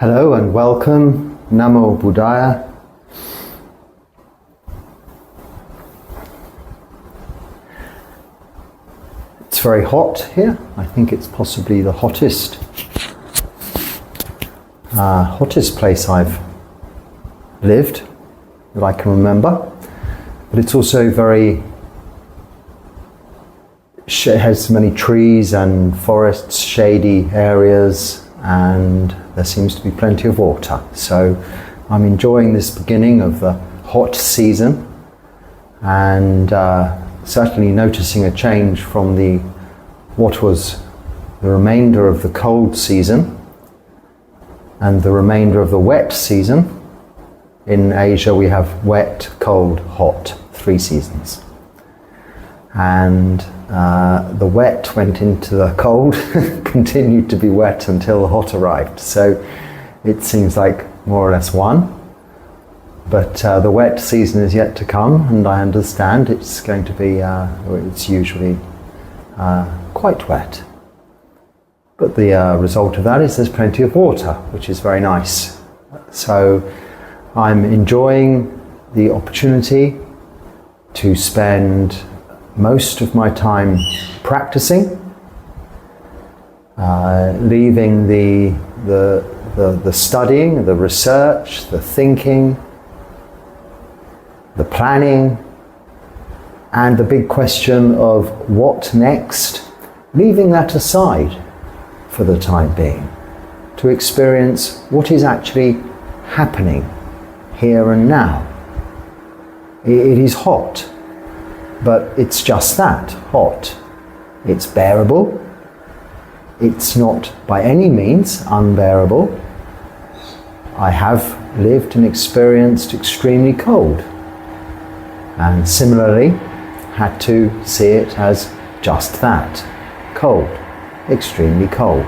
Hello and welcome, Namo Buddhaya. It's very hot here. I think it's possibly the hottest place I've lived that I can remember. But it's also it has many trees and forests, shady areas, and there seems to be plenty of water. So I'm enjoying this beginning of the hot season, and certainly noticing a change from what was the remainder of the cold season and the remainder of the wet season. In Asia we have wet, cold, hot, 3 seasons. And the wet went into the cold, continued to be wet until the hot arrived. So it seems like more or less one. But the wet season is yet to come, and I understand it's going to be, it's usually quite wet. But the result of that is there's plenty of water, which is very nice. So I'm enjoying the opportunity to spend most of my time practicing, leaving the studying, the research, the thinking, the planning, and the big question of what next, leaving that aside for the time being, to experience what is actually happening here and now. It is hot. But it's just that, hot. It's bearable. It's not by any means unbearable. I have lived and experienced extremely cold, and similarly had to see it as just that, cold, extremely cold.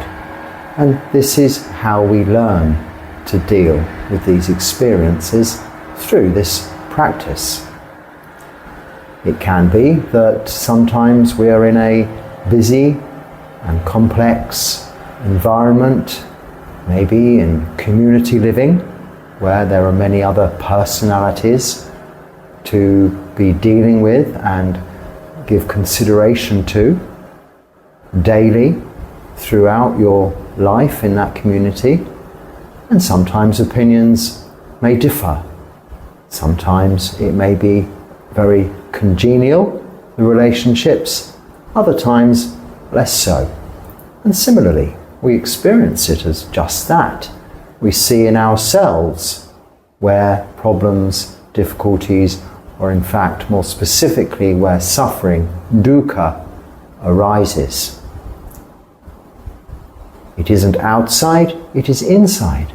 And this is how we learn to deal with these experiences through this practice. It can be that sometimes we are in a busy and complex environment, maybe in community living, where there are many other personalities to be dealing with and give consideration to daily throughout your life in that community. And sometimes opinions may differ. Sometimes it may be very congenial, the relationships, other times less so. And similarly, we experience it as just that. We see in ourselves where problems, difficulties, or in fact more specifically where suffering, dukkha, arises. It isn't outside, it is inside.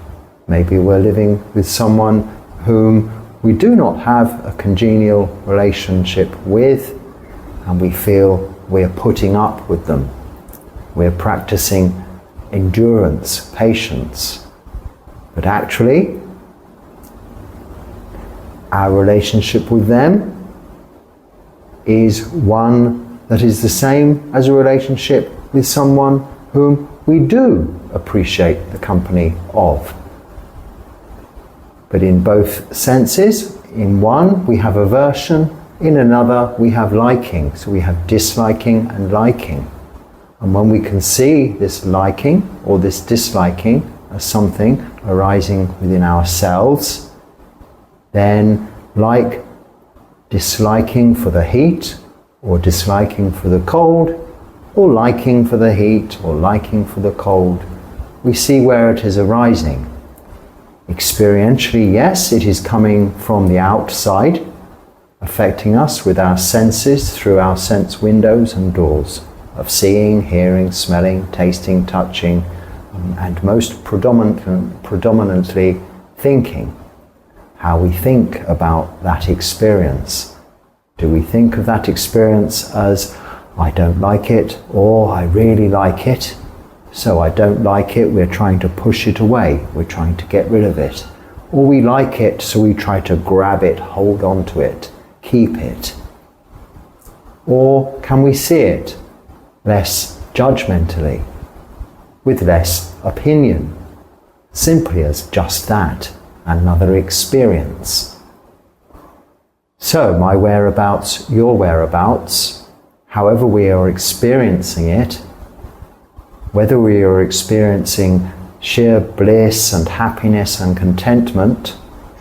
Maybe we're living with someone whom we do not have a congenial relationship with, and we feel we're putting up with them. We're practicing endurance, patience. But actually, our relationship with them is one that is the same as a relationship with someone whom we do appreciate the company of. But in both senses, in one we have aversion, in another we have liking. So we have disliking and liking. And when we can see this liking or this disliking as something arising within ourselves, then like disliking for the heat or disliking for the cold, or liking for the heat or liking for the cold, we see where it is arising. Experientially, yes, it is coming from the outside, affecting us with our senses through our sense windows and doors of seeing, hearing, smelling, tasting, touching, and most predominantly thinking. How we think about that experience. Do we think of that experience as, I don't like it, or I really like it? So I don't like it, we're trying to push it away, we're trying to get rid of it. Or we like it, so we try to grab it, hold on to it, keep it. Or can we see it less judgmentally, with less opinion, simply as just that, another experience. So my whereabouts, your whereabouts, however we are experiencing it, whether we are experiencing sheer bliss and happiness and contentment,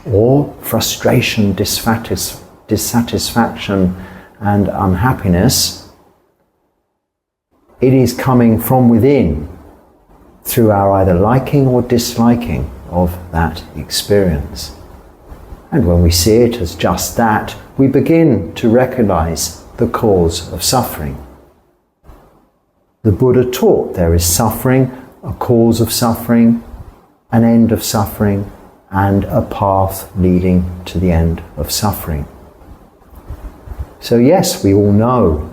or frustration, dissatisfaction and unhappiness, it is coming from within through our either liking or disliking of that experience. And when we see it as just that, we begin to recognize the cause of suffering. The Buddha taught there is suffering, a cause of suffering, an end of suffering, and a path leading to the end of suffering. So yes, we all know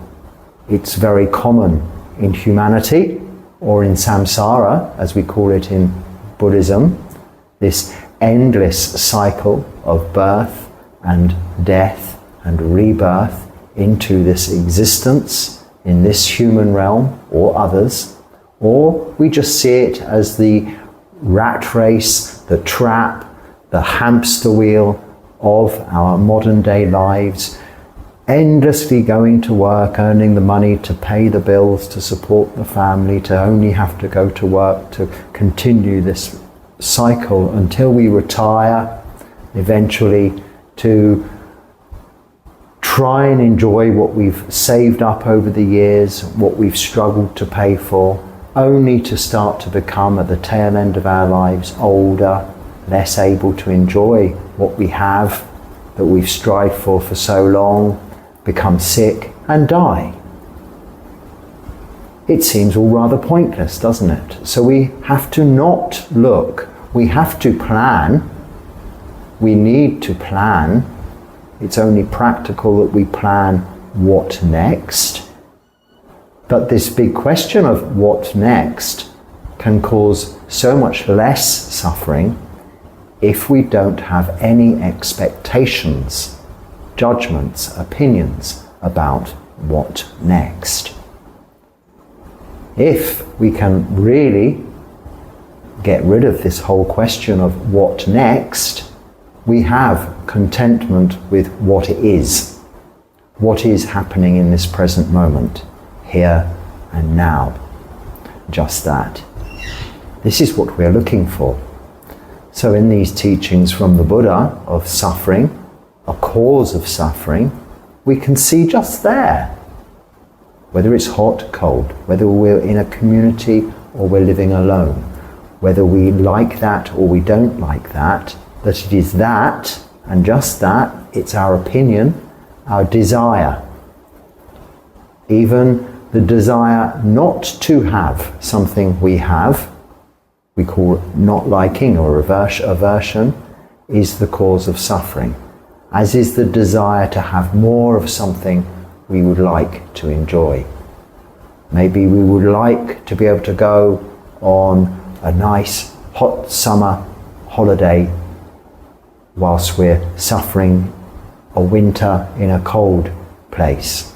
it's very common in humanity, or in samsara, as we call it in Buddhism, this endless cycle of birth and death and rebirth into this existence in this human realm or others, or we just see it as the rat race, the trap, the hamster wheel of our modern day lives, endlessly going to work, earning the money to pay the bills, to support the family, to only have to go to work, to continue this cycle until we retire, eventually to try and enjoy what we've saved up over the years, what we've struggled to pay for, only to start to become at the tail end of our lives older, less able to enjoy what we have that we've strived for so long, become sick and die. It seems all rather pointless, doesn't it? So we have to not look, we have to plan, we need to plan. It's only practical that we plan what next. But this big question of what next can cause so much less suffering if we don't have any expectations, judgments, opinions about what next. If we can really get rid of this whole question of what next, we have contentment with what is happening in this present moment, here and now. Just that. This is what we are looking for. So in these teachings from the Buddha of suffering, a cause of suffering, we can see just there, whether it's hot, cold, whether we're in a community or we're living alone, whether we like that or we don't like that it is that, and just that, it's our opinion, our desire. Even the desire not to have something we have, we call not liking or aversion, is the cause of suffering, as is the desire to have more of something we would like to enjoy. Maybe we would like to be able to go on a nice hot summer holiday whilst we're suffering a winter in a cold place.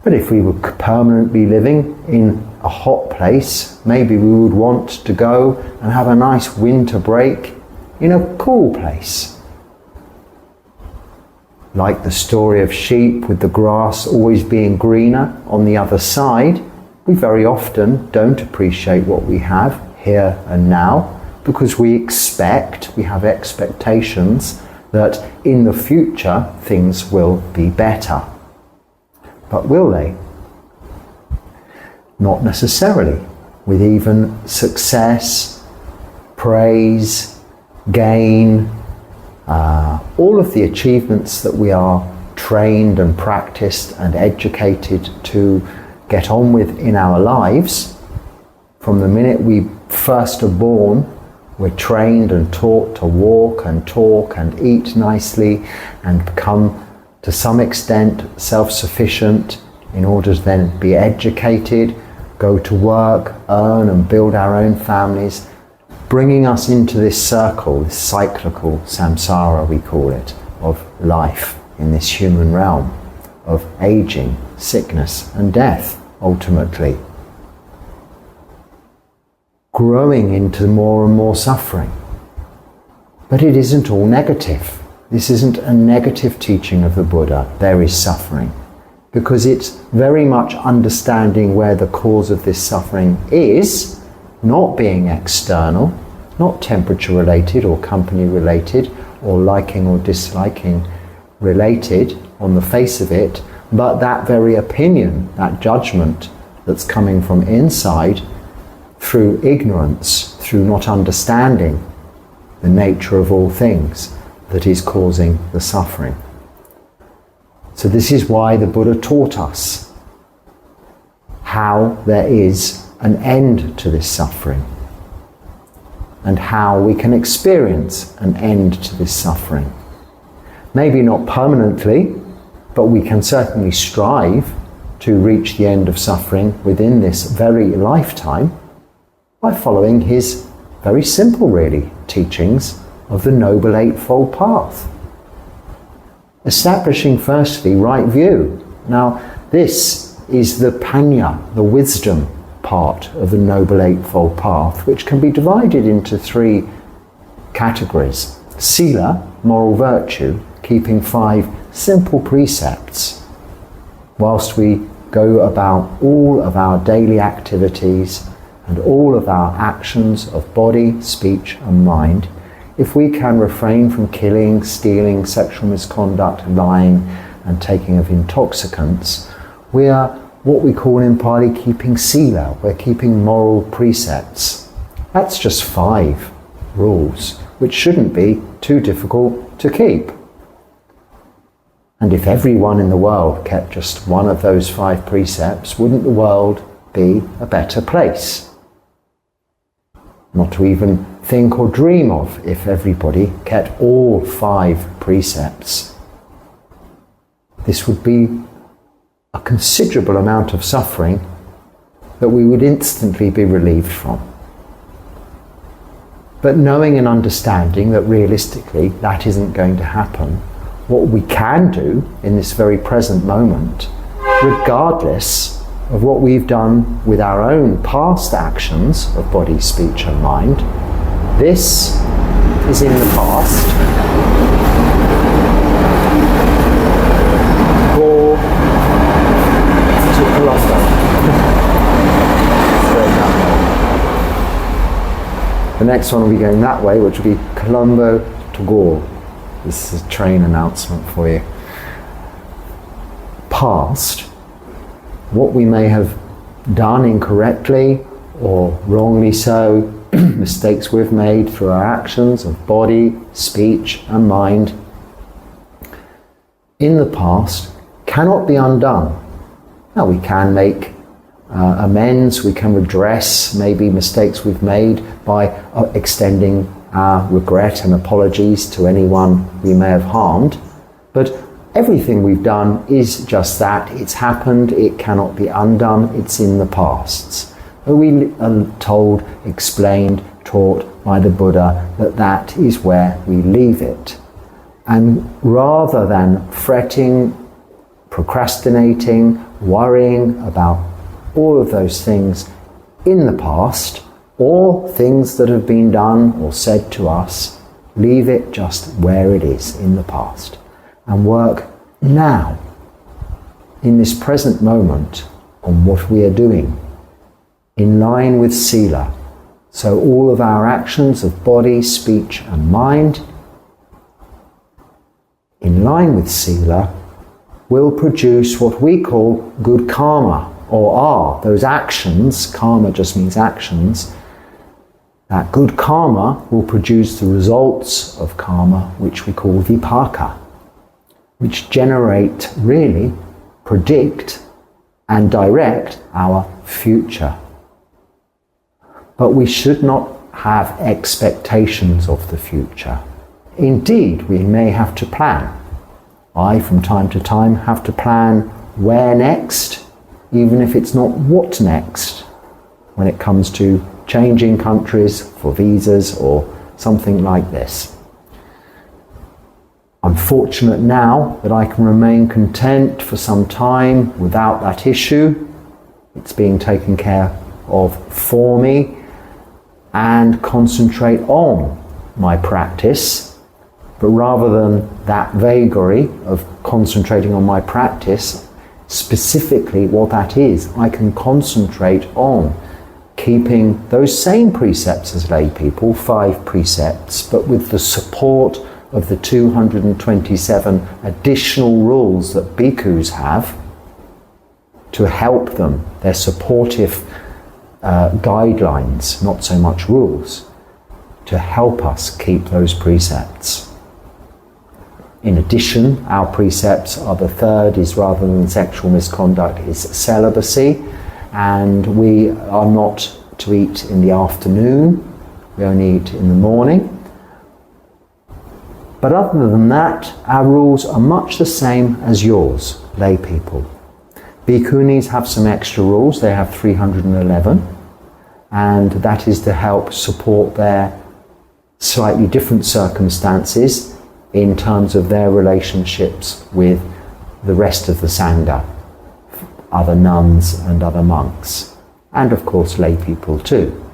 But if we were permanently living in a hot place, maybe we would want to go and have a nice winter break in a cool place. Like the story of sheep with the grass always being greener on the other side, we very often don't appreciate what we have here and now because we have expectations that in the future things will be better. But will they? Not necessarily. With even success, praise, gain, all of the achievements that we are trained and practiced and educated to get on with in our lives, from the minute we first are born, we're trained and taught to walk and talk and eat nicely and become to some extent self-sufficient in order to then be educated, go to work, earn and build our own families, bringing us into this circle, this cyclical samsara we call it, of life in this human realm, of aging, sickness and death ultimately. growing into more and more suffering. But it isn't all negative. This isn't a negative teaching of the Buddha. There is suffering. Because it's very much understanding where the cause of this suffering is, not being external, not temperature related or company related or liking or disliking related on the face of it, but that very opinion, that judgment that's coming from inside through ignorance, through not understanding the nature of all things, that is causing the suffering. So this is why the Buddha taught us how there is an end to this suffering and how we can experience an end to this suffering. Maybe not permanently, but we can certainly strive to reach the end of suffering within this very lifetime by following his very simple, really, teachings of the Noble Eightfold Path. Establishing firstly right view. Now this is the panya, the wisdom part of the Noble Eightfold Path, which can be divided into three categories. Sila, moral virtue, keeping 5 simple precepts whilst we go about all of our daily activities and all of our actions of body, speech and mind. If we can refrain from killing, stealing, sexual misconduct, lying and taking of intoxicants, we are what we call in Pali keeping sila. We're keeping moral precepts. That's just 5 rules, which shouldn't be too difficult to keep. And if everyone in the world kept just one of those 5 precepts, wouldn't the world be a better place? Not to even think or dream of if everybody kept all 5 precepts. This would be a considerable amount of suffering that we would instantly be relieved from. But knowing and understanding that realistically that isn't going to happen, what we can do in this very present moment, regardless of what we've done with our own past actions of body, speech and mind, this is in the past. Go to Colombo. The next one will be going that way, which will be Colombo to Gore. This is a train announcement for you. Past, what we may have done incorrectly or wrongly so, mistakes we've made through our actions of body, speech and mind, in the past cannot be undone. Now we can make amends, we can redress maybe mistakes we've made by extending our regret and apologies to anyone we may have harmed, but everything we've done is just that. It's happened, it cannot be undone, it's in the past. We are told, explained, taught by the Buddha that that is where we leave it. And rather than fretting, procrastinating, worrying about all of those things in the past, or things that have been done or said to us, leave it just where it is in the past and work now, in this present moment, on what we are doing, in line with sila. So all of our actions of body, speech and mind, in line with sila, will produce what we call good karma, or are those actions. Karma just means actions. That good karma will produce the results of karma, which we call vipaka, which generate, really, predict and direct our future. But we should not have expectations of the future. Indeed, we may have to plan. I, from time to time, have to plan where next, even if it's not what next, when it comes to changing countries for visas or something like this. I'm fortunate now that I can remain content for some time without that issue. It's being taken care of for me, and concentrate on my practice, but rather than that vagary of concentrating on my practice, specifically what that is, I can concentrate on keeping those same precepts as lay people, 5 precepts, but with the support of the 227 additional rules that bhikkhus have to help them. They're supportive guidelines, not so much rules, to help us keep those precepts. In addition, our precepts are, the third is, rather than sexual misconduct, is celibacy, and we are not to eat in the afternoon, we only eat in the morning. But other than that, our rules are much the same as yours, lay people. Bhikkhunis have some extra rules, they have 311, and that is to help support their slightly different circumstances in terms of their relationships with the rest of the sangha, other nuns and other monks, and of course lay people too.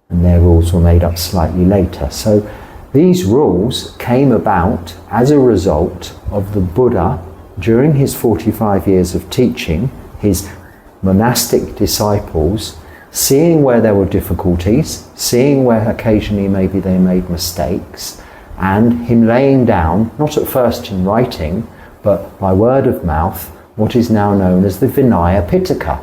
And their rules were made up slightly later. So these rules came about as a result of the Buddha, during his 45 years of teaching, his monastic disciples seeing where there were difficulties, seeing where occasionally maybe they made mistakes, and him laying down, not at first in writing, but by word of mouth, what is now known as the Vinaya Pitaka,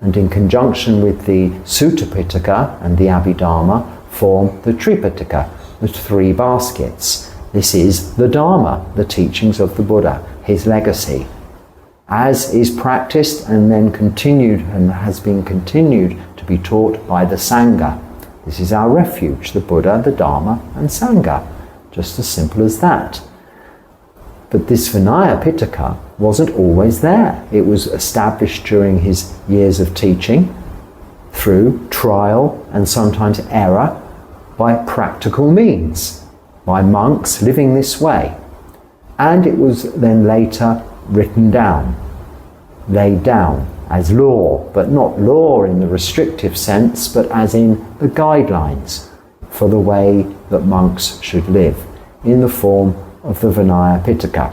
and in conjunction with the Sutta Pitaka and the Abhidharma form the Tripitaka, the 3 baskets. This is the Dharma, the teachings of the Buddha, his legacy, as is practiced and then continued and has been continued to be taught by the Sangha. This is our refuge, the Buddha, the Dharma and Sangha. Just as simple as that. But this Vinaya Pitaka wasn't always there. It was established during his years of teaching through trial and sometimes error by practical means, by monks living this way. And it was then later written down, laid down as law, but not law in the restrictive sense, but as in the guidelines for the way that monks should live, in the form of the Vinaya Pitaka.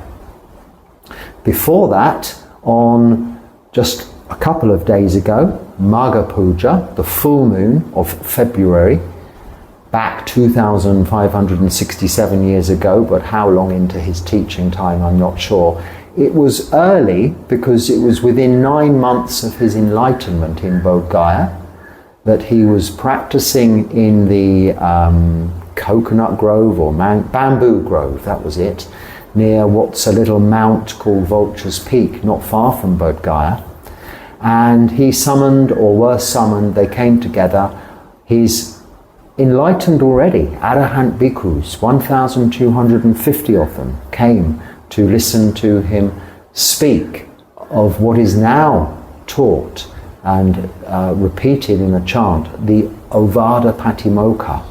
Before that, on just a couple of days ago, Māgha Pūjā, the full moon of February, back 2,567 years ago, but how long into his teaching time I'm not sure. It was early because it was within 9 months of his enlightenment in Bodh Gaya that he was practicing in the coconut grove or bamboo grove, that was it, near what's a little mount called Vulture's Peak, not far from Bodh Gaya. And he summoned, or were summoned, they came together, his enlightened already Arahant bhikkhus, 1,250 of them, came to listen to him speak of what is now taught and repeated in a chant, the Ovada Patimokkha,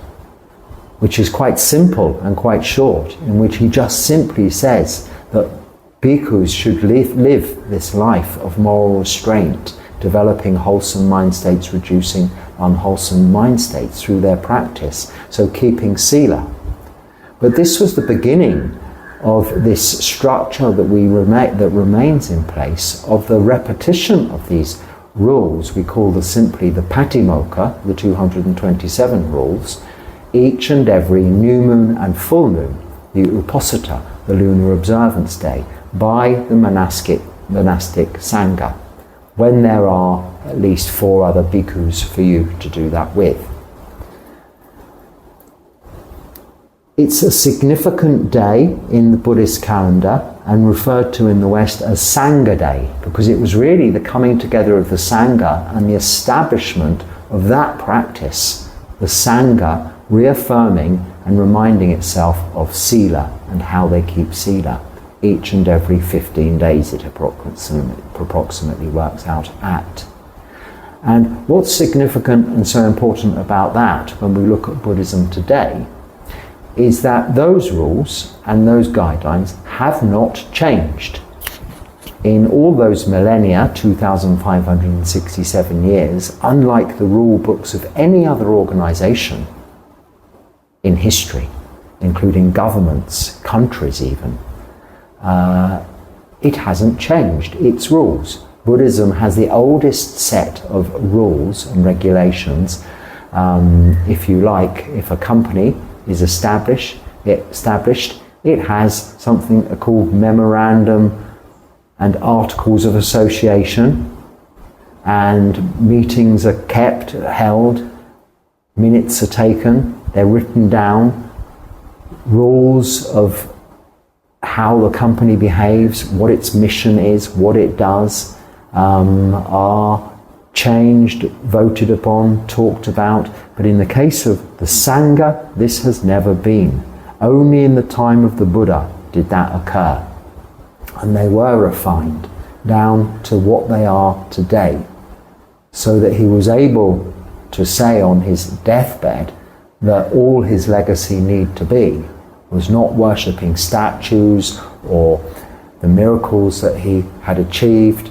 which is quite simple and quite short, in which he just simply says that bhikkhus should live this life of moral restraint, developing wholesome mind states, reducing unwholesome mind states through their practice, so keeping sila. But this was the beginning of this structure that remains in place, of the repetition of these rules. We call simply the Patimokkha, the 227 rules, each and every new moon and full moon, the Uposatha, the lunar observance day, by the monastic sangha, when there are at least 4 other bhikkhus for you to do that with. It's a significant day in the Buddhist calendar and referred to in the West as Sangha Day, because it was really the coming together of the Sangha and the establishment of that practice, the Sangha reaffirming and reminding itself of sila and how they keep sila each and every 15 days it approximately works out at. And what's significant and so important about that when we look at Buddhism today is that those rules and those guidelines have not changed. in all those millennia, 2,567 years, unlike the rule books of any other organization in history, including governments, countries even, it hasn't changed its rules. Buddhism has the oldest set of rules and regulations. If you like, if a company is established, it has something called memorandum and articles of association, and meetings are held, minutes are taken, they're written down, rules of how the company behaves, what its mission is, what it does, are changed, voted upon, talked about. But in the case of the sangha, this has never been. Only in the time of the Buddha did that occur. And they were refined down to what they are today, so that he was able to say on his deathbed that all his legacy need to be was not worshipping statues or the miracles that he had achieved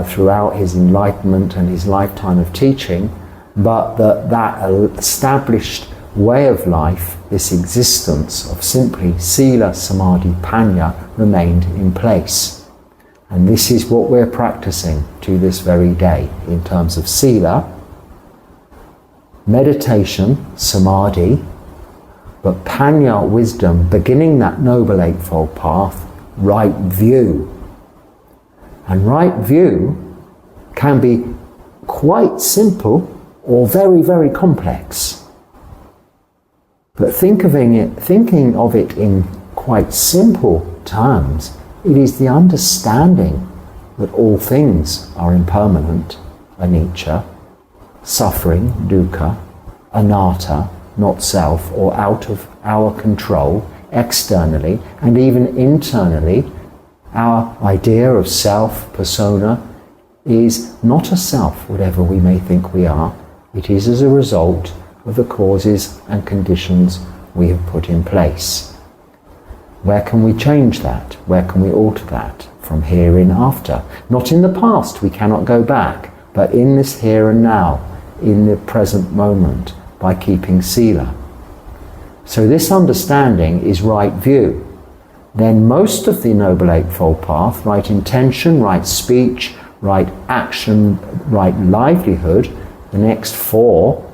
throughout his enlightenment and his lifetime of teaching, but that established way of life, this existence of simply sila, samadhi, panya, remained in place. And this is what we're practicing to this very day in terms of sila, meditation, samadhi, but panya, wisdom, beginning that noble eightfold path, right view. And right view can be quite simple or very, very complex. But thinking of it in quite simple terms, it is the understanding that all things are impermanent, anicca, suffering, dukkha, anatta, not self, or out of our control, externally and even internally. Our idea of self, persona, is not a self, whatever we may think we are. It is as a result of the causes and conditions we have put in place. Where can we change that? Where can we alter that? From here in after. Not in the past, we cannot go back, but in this here and now, in the present moment, by keeping sila. So this understanding is right view. Then most of the Noble Eightfold Path, right intention, right speech, right action, right livelihood, the next four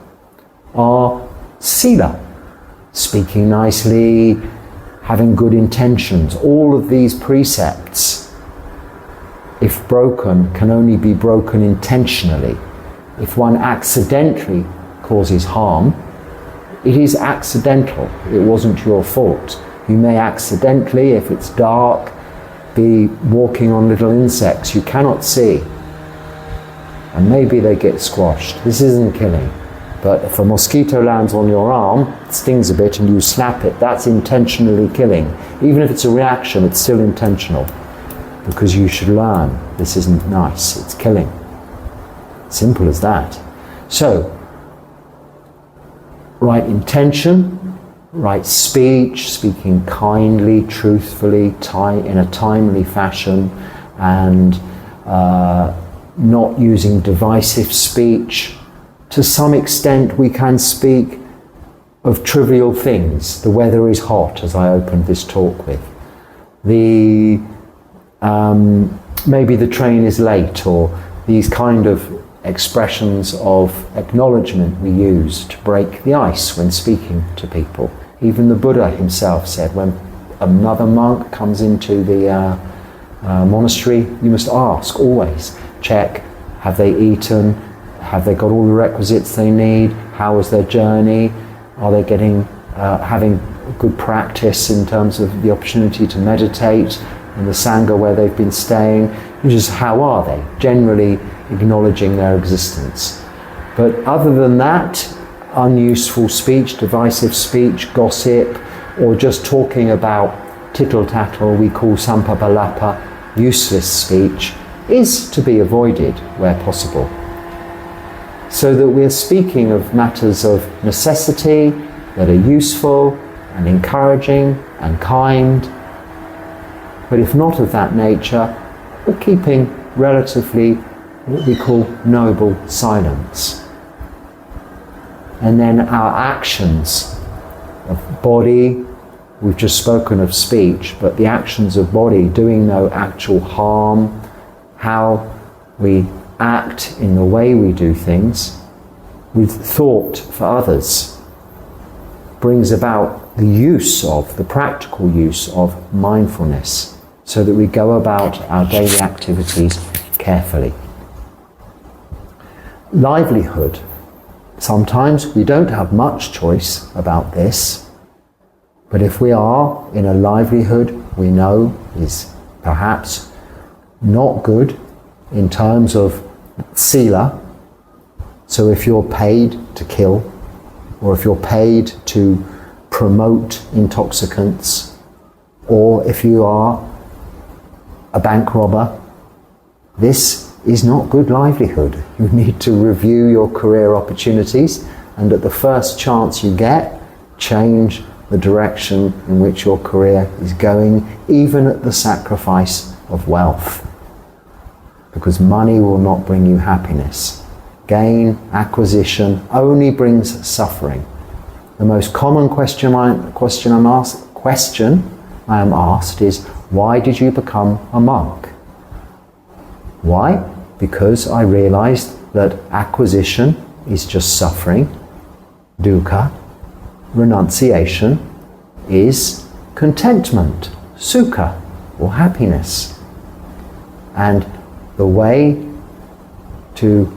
are sila. Speaking nicely, having good intentions. All of these precepts, if broken, can only be broken intentionally. If one accidentally causes harm, it is accidental. It wasn't your fault. You may accidentally, if it's dark, be walking on little insects you cannot see, and maybe they get squashed. This isn't killing. But if a mosquito lands on your arm, it stings a bit and you snap it, that's intentionally killing. Even if it's a reaction, it's still intentional, because you should learn this isn't nice, it's killing. Simple as that. So, right intention, right speech, speaking kindly, truthfully, in a timely fashion, and not using divisive speech. To some extent we can speak of trivial things. The weather is hot, as I opened this talk with. Maybe the train is late, or these kind of expressions of acknowledgement we use to break the ice when speaking to people. Even the Buddha himself said, when another monk comes into the monastery, you must ask, always, check, have they eaten? Have they got all the requisites they need? How was their journey? Are they having good practice in terms of the opportunity to meditate in the sangha where they've been staying? Just how are they? Generally acknowledging their existence. But other than that, unuseful speech, divisive speech, gossip, or just talking about tittle-tattle, we call sampabalapa, useless speech, is to be avoided where possible. So that we're speaking of matters of necessity that are useful and encouraging and kind. But if not of that nature, but keeping relatively what we call noble silence. And then our actions of body, we've just spoken of speech, but the actions of body doing no actual harm, how we act in the way we do things, with thought for others, brings about the practical use of mindfulness, so that we go about our daily activities carefully. Livelihood. Sometimes we don't have much choice about this, but if we are in a livelihood we know is perhaps not good in terms of sila, so if you're paid to kill, or if you're paid to promote intoxicants, or if you are a bank robber, this is not good livelihood. You need to review your career opportunities, and at the first chance you get, change the direction in which your career is going, even at the sacrifice of wealth. Because money will not bring you happiness. Gain, acquisition only brings suffering. The most common question I am asked is, why did you become a monk? Why? Because I realized that acquisition is just suffering, dukkha. Renunciation is contentment, sukha, or happiness. And the way to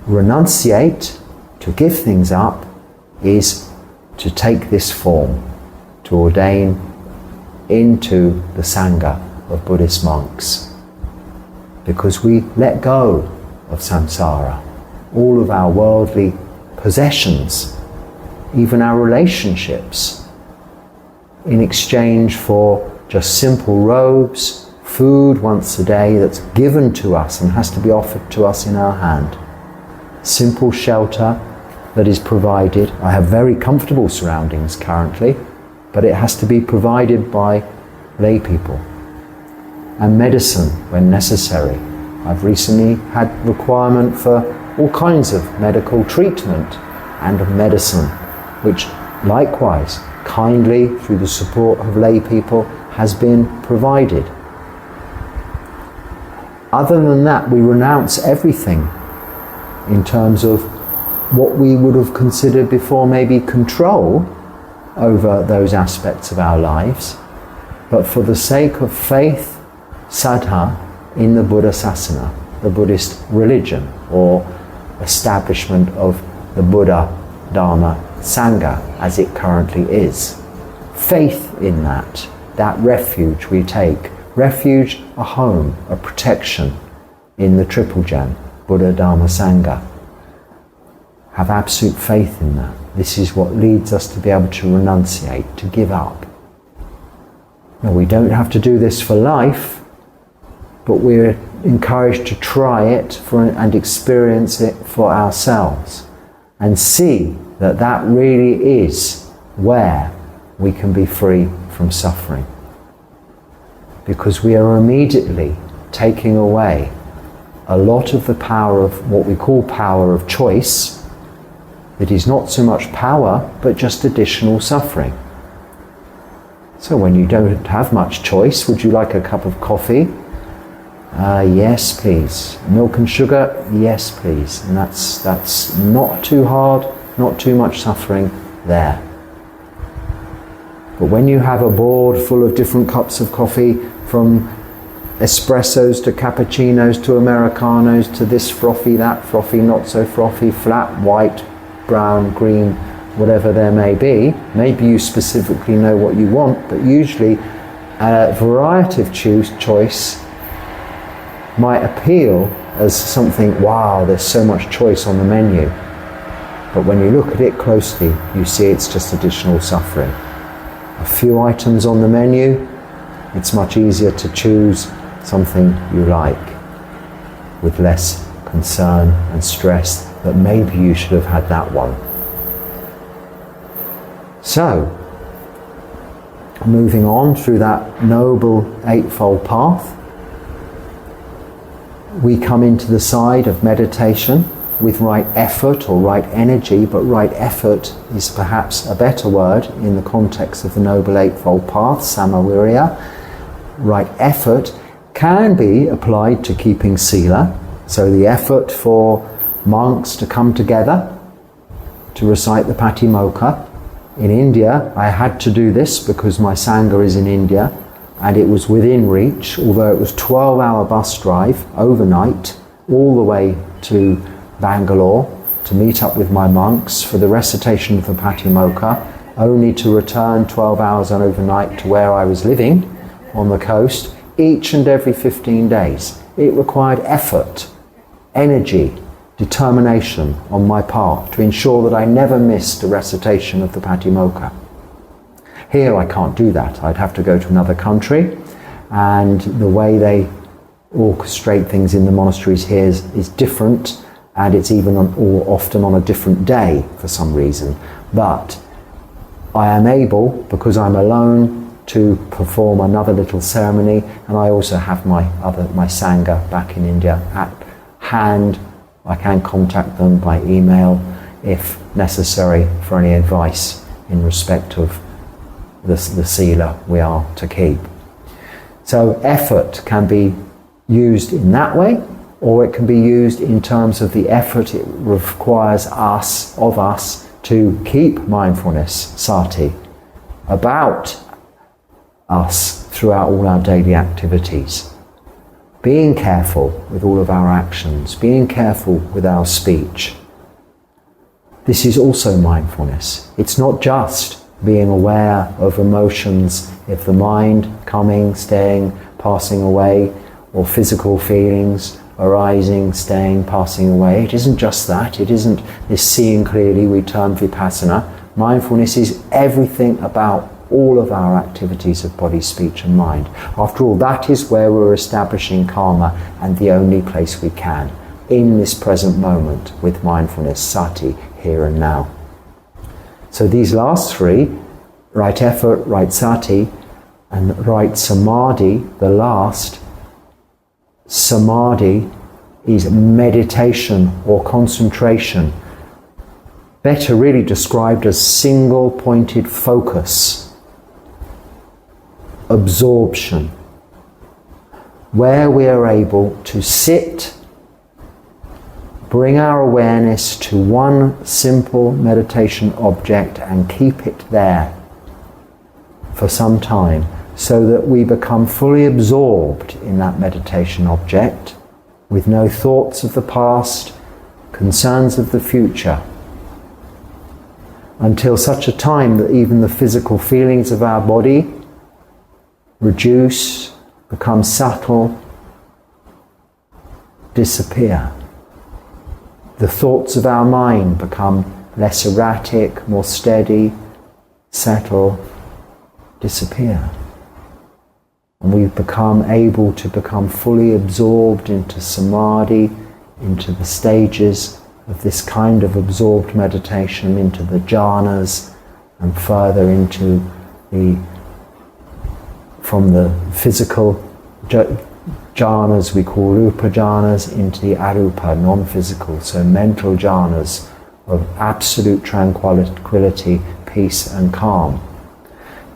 renunciate, to give things up, is to take this form, to ordain into the sangha of Buddhist monks. Because we let go of samsara, all of our worldly possessions, even our relationships, in exchange for just simple robes, food once a day that's given to us and has to be offered to us in our hand, simple shelter that is provided. I have very comfortable surroundings currently, but it has to be provided by lay people. And medicine when necessary. I've recently had requirement for all kinds of medical treatment and of medicine, which likewise, kindly, through the support of lay people, has been provided. Other than that, we renounce everything in terms of what we would have considered before maybe control over those aspects of our lives, but for the sake of faith, saddha, in the Buddha Sasana, the Buddhist religion, or establishment of the Buddha, Dharma, Sangha as it currently is. Faith in that refuge we take. Refuge, a home, a protection in the Triple Gem, Buddha, Dharma, Sangha. Have absolute faith in that. This is what leads us to be able to renunciate, to give up. Now, we don't have to do this for life, but we're encouraged to try it and experience it for ourselves and see that that really is where we can be free from suffering. Because we are immediately taking away a lot of the power of what we call power of choice. It is not so much power, but just additional suffering. So when you don't have much choice, would you like a cup of coffee? Yes, please. Milk and sugar? Yes, please. And that's not too hard, not too much suffering there. But when you have a board full of different cups of coffee, from espressos to cappuccinos to Americanos to this frothy, that frothy, not so frothy, flat, white, brown, green, whatever there may be, maybe you specifically know what you want, but usually a variety of choice might appeal as something, wow, there's so much choice on the menu. But when you look at it closely, you see it's just additional suffering. A few items on the menu, it's much easier to choose something you like with less concern and stress that maybe you should have had that one. So, moving on through that noble eightfold path, we come into the side of meditation with right effort or right energy, but right effort is perhaps a better word in the context of the Noble Eightfold Path, Samaviriya. Right effort can be applied to keeping sila, so the effort for monks to come together to recite the Patimokkha. In India, I had to do this because my sangha is in India, and it was within reach, although it was a 12-hour bus drive overnight all the way to Bangalore to meet up with my monks for the recitation of the Patimokkha, only to return 12 hours overnight to where I was living on the coast each and every 15 days. It required effort, energy, determination on my part to ensure that I never missed a recitation of the Patimokkha. Here I can't do that. I'd have to go to another country, and the way they orchestrate things in the monasteries here is different, and it's even often on a different day for some reason. But I am able, because I'm alone, to perform another little ceremony, and I also have my sangha back in India at hand. I can contact them by email if necessary for any advice in respect of the sila we are to keep. So effort can be used in that way, or it can be used in terms of the effort it requires of us to keep mindfulness, sati, about us throughout all our daily activities. Being careful with all of our actions, being careful with our speech. This is also mindfulness. It's not just being aware of emotions of the mind coming, staying, passing away, or physical feelings arising, staying, passing away. It isn't just that. It isn't this seeing clearly we term vipassana. Mindfulness is everything about all of our activities of body, speech and mind. After all, that is where we're establishing karma, and the only place we can, in this present moment, with mindfulness, sati, here and now. So these last three, right effort, right sati, and right samadhi, the last, samadhi is meditation or concentration, better really described as single-pointed focus, absorption, where we are able to sit, bring our awareness to one simple meditation object and keep it there for some time, so that we become fully absorbed in that meditation object, with no thoughts of the past, concerns of the future, until such a time that even the physical feelings of our body reduce, become subtle, disappear. The thoughts of our mind become less erratic, more steady, settle, disappear. And we become able to become fully absorbed into samadhi, into the stages of this kind of absorbed meditation, into the jhanas, and further into from the physical jhanas we call rupa jhanas, into the arupa, non-physical, so mental jhanas of absolute tranquility, peace and calm.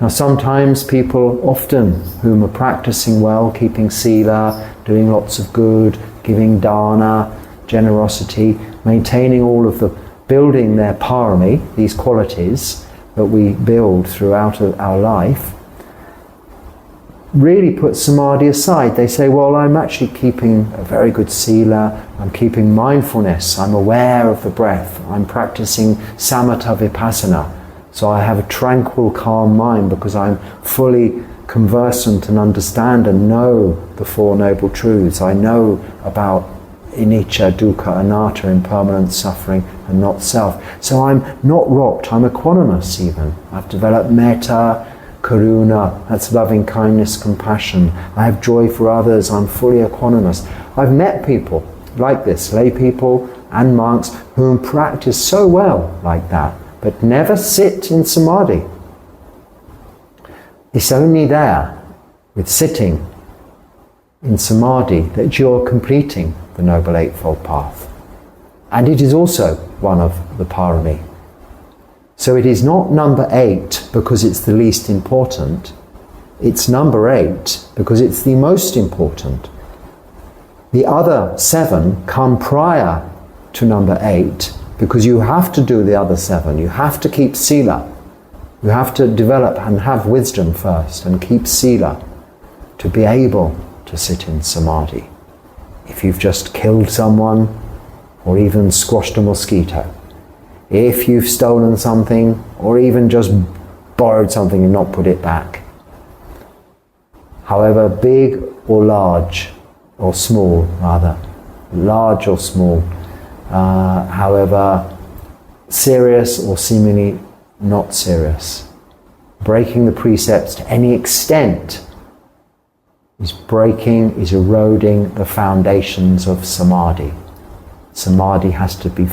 Now sometimes people, often whom are practicing well, keeping sila, doing lots of good, giving dana, generosity, maintaining all of the, building their parami, these qualities that we build throughout our life, really put samadhi aside. They say, well, I'm actually keeping a very good sila, I'm keeping mindfulness, I'm aware of the breath, I'm practicing samatha vipassana, so I have a tranquil, calm mind because I'm fully conversant and understand and know the Four Noble Truths. I know about anicca, dukkha, anatta, impermanent suffering and not self. So I'm not rocked, I'm equanimous even. I've developed metta, karuna, that's loving kindness, compassion. I have joy for others, I'm fully equanimous. I've met people like this, lay people and monks whom practice so well like that, but never sit in samadhi. It's only there with sitting in samadhi that you're completing the Noble Eightfold Path. And it is also one of the parami. So it is not number 8 because it's the least important. It's number 8 because it's the most important. The other 7 come prior to number 8 because you have to do the other 7. You have to keep sila. You have to develop and have wisdom first and keep sila to be able to sit in samadhi. If you've just killed someone or even squashed a mosquito, if you've stolen something or even just borrowed something and not put it back, however big or large, or small rather, large or small, however serious or seemingly not serious, breaking the precepts to any extent is eroding the foundations of samadhi. Samadhi has to be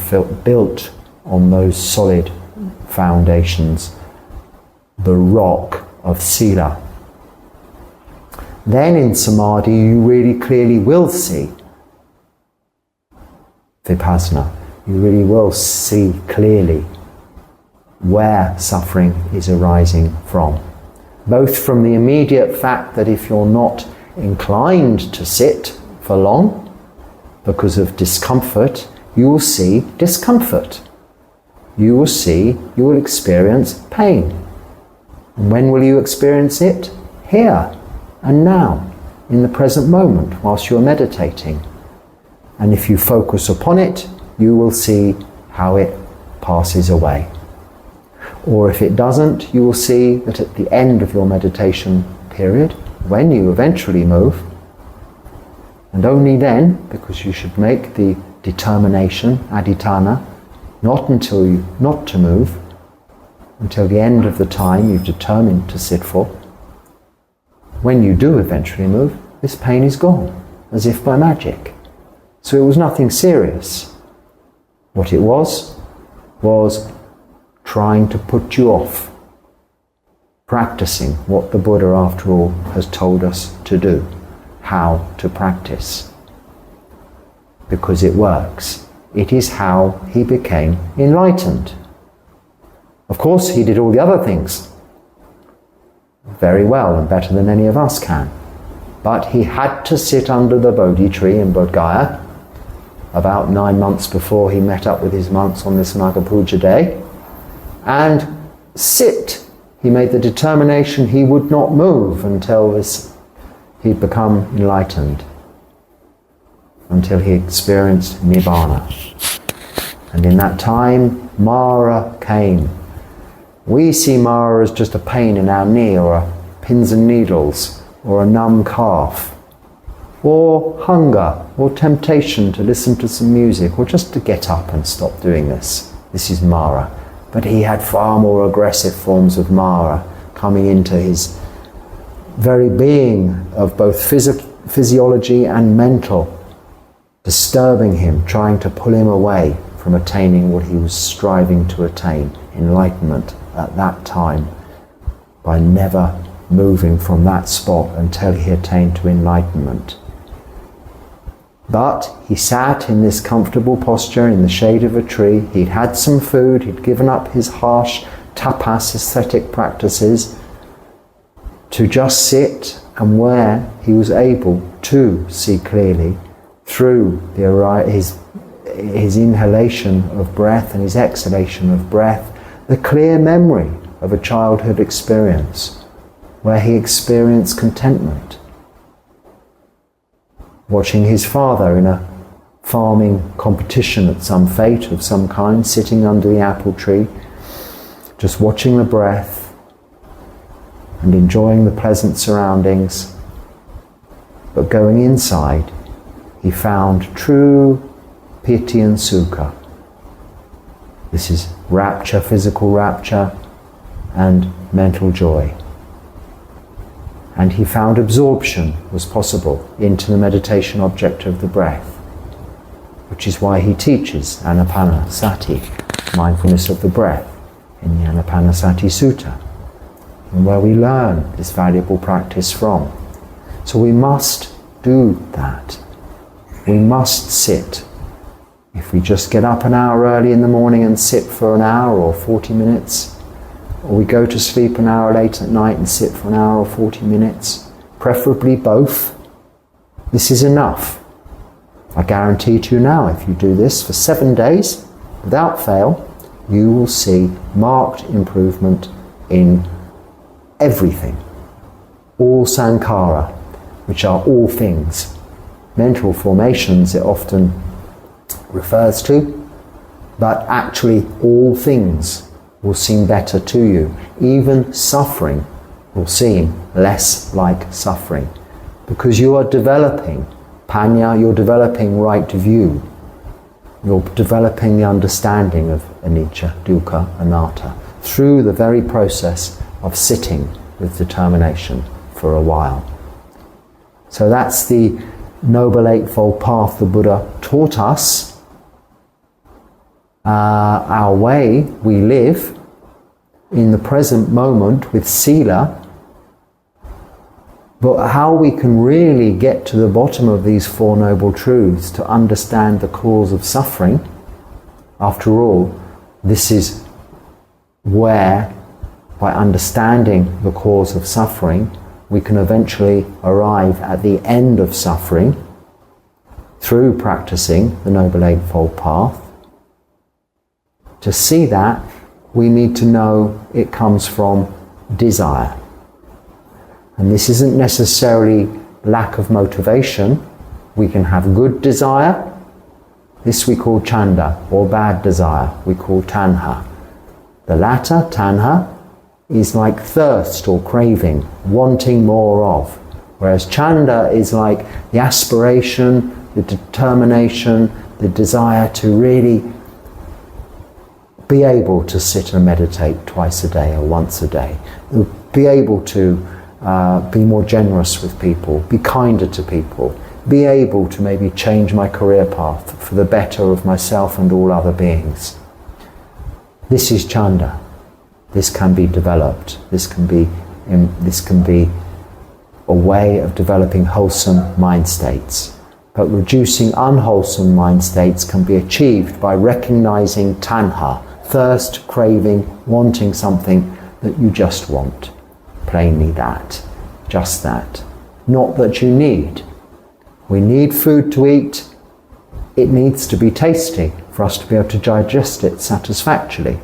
built on those solid foundations, the rock of sila. Then in samadhi you really clearly will see vipassana. You really will see clearly where suffering is arising from. Both from the immediate fact that if you're not inclined to sit for long because of discomfort, you will see discomfort. You will experience pain. And when will you experience it? Here and now, in the present moment, whilst you're meditating. And if you focus upon it, you will see how it passes away. Or if it doesn't, you will see that at the end of your meditation period, when you eventually move, and only then, because you should make the determination, adhitthana, not to move, until the end of the time you've determined to sit for. When you do eventually move, this pain is gone, as if by magic. So it was nothing serious. What it was trying to put you off practicing what the Buddha, after all, has told us to do, how to practice. Because it works. It is how he became enlightened. Of course, he did all the other things very well and better than any of us can. But he had to sit under the Bodhi tree in Bodh Gaya about 9 months before he met up with his monks on this Māgha Pūjā day, and sit. He made the determination he would not move until he'd become enlightened, until he experienced Nibbana. And in that time, Mara came. We see Mara as just a pain in our knee, or a pins and needles, or a numb calf, or hunger, or temptation to listen to some music, or just to get up and stop doing this. This is Mara. But he had far more aggressive forms of Mara coming into his very being of both physiology and mental, disturbing him, trying to pull him away from attaining what he was striving to attain, enlightenment at that time, by never moving from that spot until he attained to enlightenment. But he sat in this comfortable posture in the shade of a tree. He'd had some food, he'd given up his harsh tapas ascetic practices to just sit, and where he was able to see clearly through his inhalation of breath and his exhalation of breath, the clear memory of a childhood experience where he experienced contentment. Watching his father in a farming competition at some fete of some kind, sitting under the apple tree, just watching the breath and enjoying the pleasant surroundings. But going inside, he found true piti and sukha. This is rapture, physical rapture, and mental joy. And he found absorption was possible into the meditation object of the breath, which is why he teaches anapanasati, mindfulness of the breath, in the Anapanasati Sutta, and where we learn this valuable practice from. So we must do that. We must sit. If we just get up an hour early in the morning and sit for an hour or 40 minutes, or we go to sleep an hour late at night and sit for an hour or 40 minutes, preferably both, this is enough. I guarantee to you now, if you do this for 7 days, without fail, you will see marked improvement in everything. All sankhara, which are all things. Mental formations it often refers to, but actually all things will seem better to you. Even suffering will seem less like suffering, because you are developing panya, you're developing right view, you're developing the understanding of anicca, dukkha, anatta through the very process of sitting with determination for a while. So that's the Noble Eightfold Path the Buddha taught us. Our way we live in the present moment with sila, but how we can really get to the bottom of these Four Noble Truths to understand the cause of suffering. After all, this is where, by understanding the cause of suffering, we can eventually arrive at the end of suffering through practicing the Noble Eightfold Path. To see that, we need to know it comes from desire. And this isn't necessarily lack of motivation. We can have good desire. This we call chanda, or bad desire, we call tanha. The latter, tanha, is like thirst or craving, wanting more of. Whereas chanda is like the aspiration, the determination, the desire to really be able to sit and meditate twice a day or once a day. Be able to be more generous with people, be kinder to people, be able to maybe change my career path for the better of myself and all other beings. This is chanda. This can be developed. This can be a way of developing wholesome mind states. But reducing unwholesome mind states can be achieved by recognizing tanha, thirst, craving, wanting something that you just want. Plainly that. Just that. Not that you need. We need food to eat. It needs to be tasty for us to be able to digest it satisfactorily.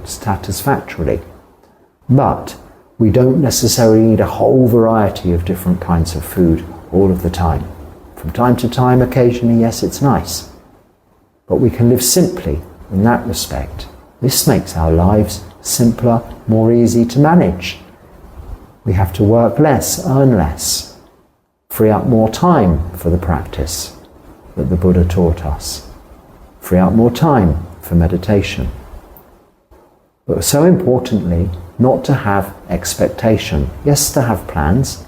But we don't necessarily need a whole variety of different kinds of food all of the time. From time to time, occasionally, yes, it's nice. But we can live simply in that respect. This makes our lives simpler, more easy to manage. We have to work less, earn less, free up more time for the practice that the Buddha taught us. Free up more time for meditation. But so importantly, not to have expectation. Yes, to have plans,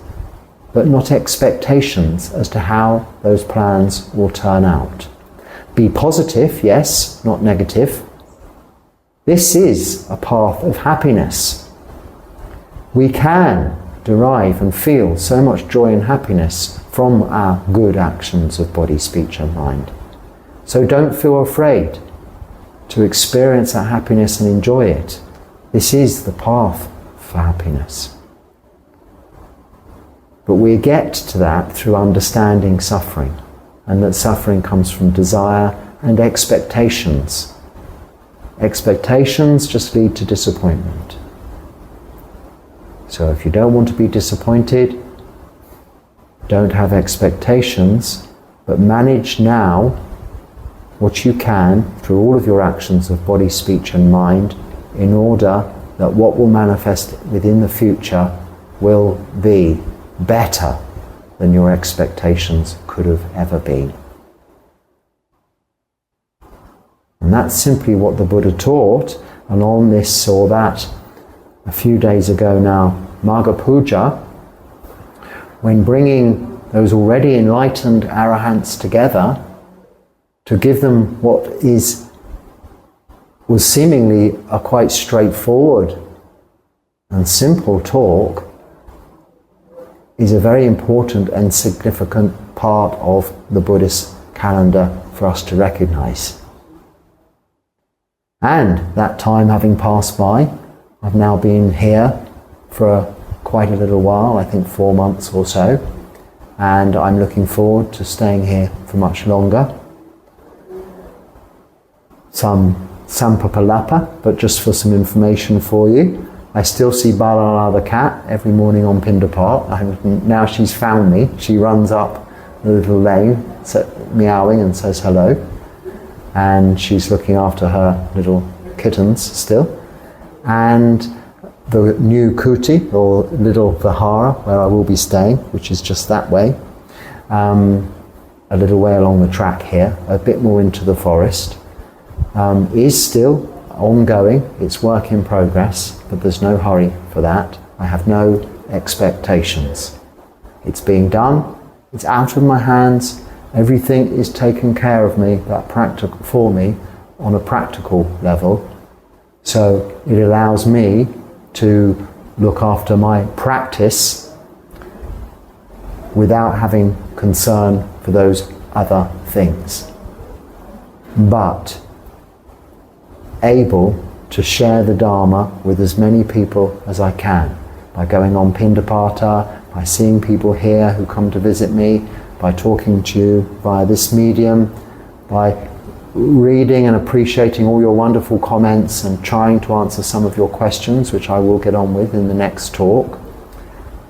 but not expectations as to how those plans will turn out. Be positive, yes, not negative. This is a path of happiness. We can derive and feel so much joy and happiness from our good actions of body, speech and mind. So don't feel afraid to experience that happiness and enjoy it. This is the path for happiness. But we get to that through understanding suffering, and that suffering comes from desire and expectations. Expectations just lead to disappointment. So if you don't want to be disappointed, don't have expectations, but manage now what you can through all of your actions of body, speech and mind, in order that what will manifest within the future will be better than your expectations could have ever been. And that's simply what the Buddha taught. And on this or that, a few days ago now, Māgha Pūjā, when bringing those already enlightened arahants together to give them what was seemingly a quite straightforward and simple talk, is a very important and significant part of the Buddhist calendar for us to recognize. And that time having passed by, I've now been here for quite a little while, I think 4 months or so, and I'm looking forward to staying here for much longer. Some sampapalapa, but just for some information for you, I still see Balala the cat every morning on Pindapat. Now she's found me. She runs up the little lane, meowing and says hello. And she's looking after her little kittens still. And the new kuti, or little vihara, where I will be staying, which is just that way, a little way along the track here, a bit more into the forest, is still ongoing. It's work in progress, but there's no hurry for that. I have no expectations. It's being done. It's out of my hands. Everything is taken care of me, for me, on a practical level. So it allows me to look after my practice without having concern for those other things. But able to share the Dharma with as many people as I can, by going on Pindapata, by seeing people here who come to visit me, by talking to you via this medium, by reading and appreciating all your wonderful comments and trying to answer some of your questions, which I will get on with in the next talk,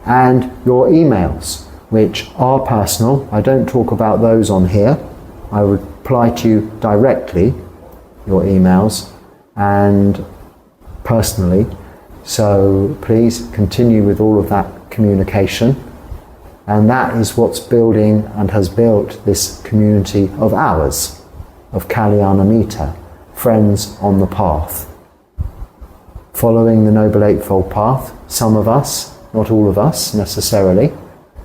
and your emails, which are personal. I don't talk about those on here. I reply to you directly, your emails, and personally. So please continue with all of that communication. And that is what's building and has built this community of ours, of Kalyanamita, friends on the path. Following the Noble Eightfold Path, some of us, not all of us necessarily,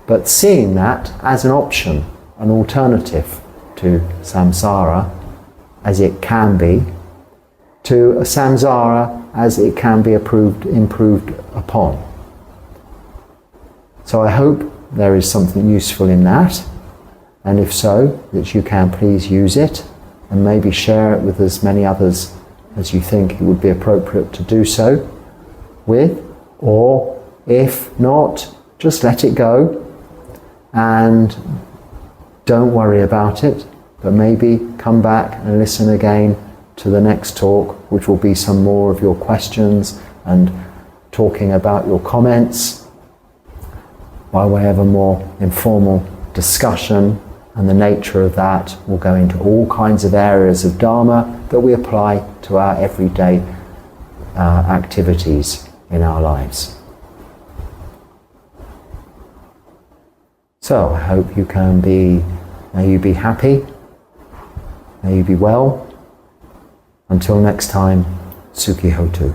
but seeing that as an option, an alternative to samsara as it can be, to a samsara as it can be improved upon. So I hope there is something useful in that, and if so, that you can please use it and maybe share it with as many others as you think it would be appropriate to do so with, or if not, just let it go and don't worry about it, but maybe come back and listen again to the next talk, which will be some more of your questions and talking about your comments by way of a more informal discussion, and the nature of that will go into all kinds of areas of Dharma that we apply to our everyday activities in our lives. So I hope you can may you be happy, may you be well. Until next time, Sukhi Hotu.